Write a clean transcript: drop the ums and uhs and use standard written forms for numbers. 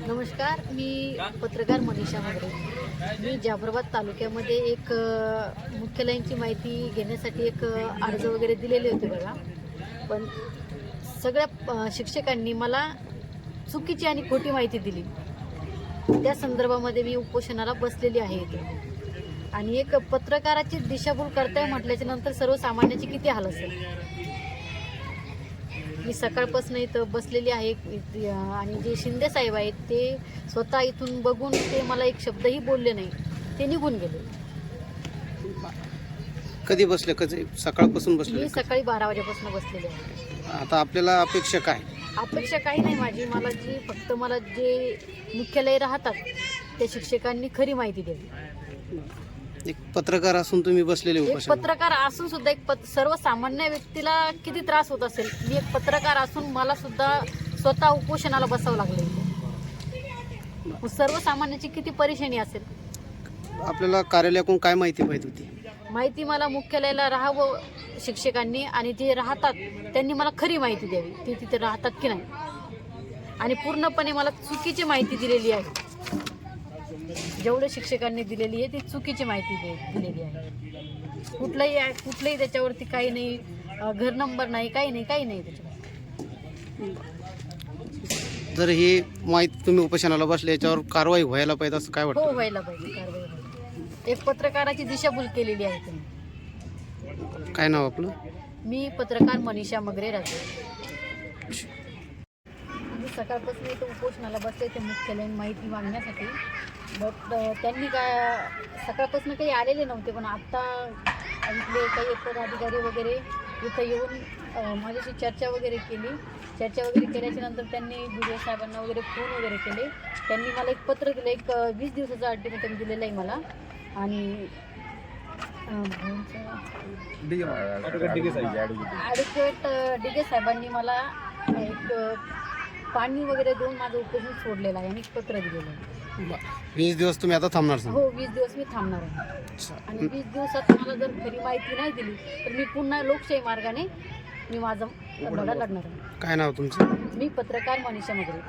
नमस्कार, मी पत्रकार मनीषा मगरे. मी जाफराबाद तालुक्यामध्ये एक मुख्यालयांची माहिती घेण्यासाठी एक अर्ज वगैरे दिलेले होते बघा. पण सगळ्या शिक्षकांनी मला चुकीची आणि खोटी माहिती दिली. त्या संदर्भामध्ये मी उपोषणाला बसलेली आहे इथे. आणि एक पत्रकाराची दिशाभूल करताय म्हटल्याच्या नंतर सर्वसामान्याची किती हाल असेल. मी सकाळपासून इथं बसलेली आहे आणि जे शिंदे साहेब आहेत ते स्वतः इथून बघून ते मला एक शब्दही बोलले नाही, ते निघून गेले. कधी बसले? कधी सकाळपासून बसले? मी सकाळी 12 वाजेपासून बसलेले आहे. आता आपल्याला अपेक्षा काय? अपेक्षा काही नाही माझी. फक्त मला जे मुख्यालय राहतात त्या शिक्षकांनी खरी माहिती द्यावी. एक पत्रकार असून तुम्ही बसलेले एक उपोषण. पत्रकार असून सुद्धा सर्वसामान्य व्यक्तीला किती त्रास होत असेल. मी एक पत्रकार असून मला सुद्धा स्वतः उपोषणाला बसावं लागलं. सर्वसामान्याची किती परेशानी असेल. आपल्याला कार्यालयाकडून काय माहिती पाहिजे होती? माहिती मला मुख्यालयाला राहावं शिक्षकांनी आणि जे राहतात त्यांनी मला खरी माहिती द्यावी, ते तिथे राहतात की नाही. आणि पूर्णपणे मला चुकीची माहिती दिलेली आहे. जेवढे शिक्षकांनी दिलेली आहे ती चुकीची माहिती दिलेली आहे. कुठलंही त्याच्यावरती काही नाही, घर नंबर नाही, काही नाही त्याच्यावर. जर ही माहिती तुम्ही उपोषणाला बसले याच्यावर कारवाई व्हायला पाहिजे असं काय हो, वाटतं? व्हायला पाहिजे कारवाई व्हायला. एक पत्रकाराची दिशाभूल केलेली आहे तुम्ही. काय नाव आपलं? मी पत्रकार मनीषा मगरे राहते. मी सकाळपासून इथं उपोषणाला बसले ते मुख्यालयीन माहिती मागण्यासाठी. बट त्यांनी सकाळपासून काही आलेले नव्हते. पण आत्ता इथले काही पदाधिकारी वगैरे इथं येऊन माझ्याशी चर्चा वगैरे केल्याच्या नंतर त्यांनी BDO साहेबांना वगैरे फोन वगैरे केले. त्यांनी मला एक पत्र दिलं, एक 20 दिवसाचं अल्टिमेटम दिलेलं आहे मला. आणि ॲडव्होकेट डिगे साहेबांनी मला एक पाणी वगैरे देऊन माझं उपोषण सोडलेलं आहे आणि एक पत्र दिलेलं आहे. 20 दिवस तुम्ही आता थांबणार सर? हो, 20 दिवस मी थांबणार आहे. आणि 20 दिवसात मला जर खरी माहिती नाही दिली तर मी पुन्हा लोकशाही मार्गाने मी माझा लढा लढणार आहे. काय नाव तुमचं? मी पत्रकार मनीषा मगरे.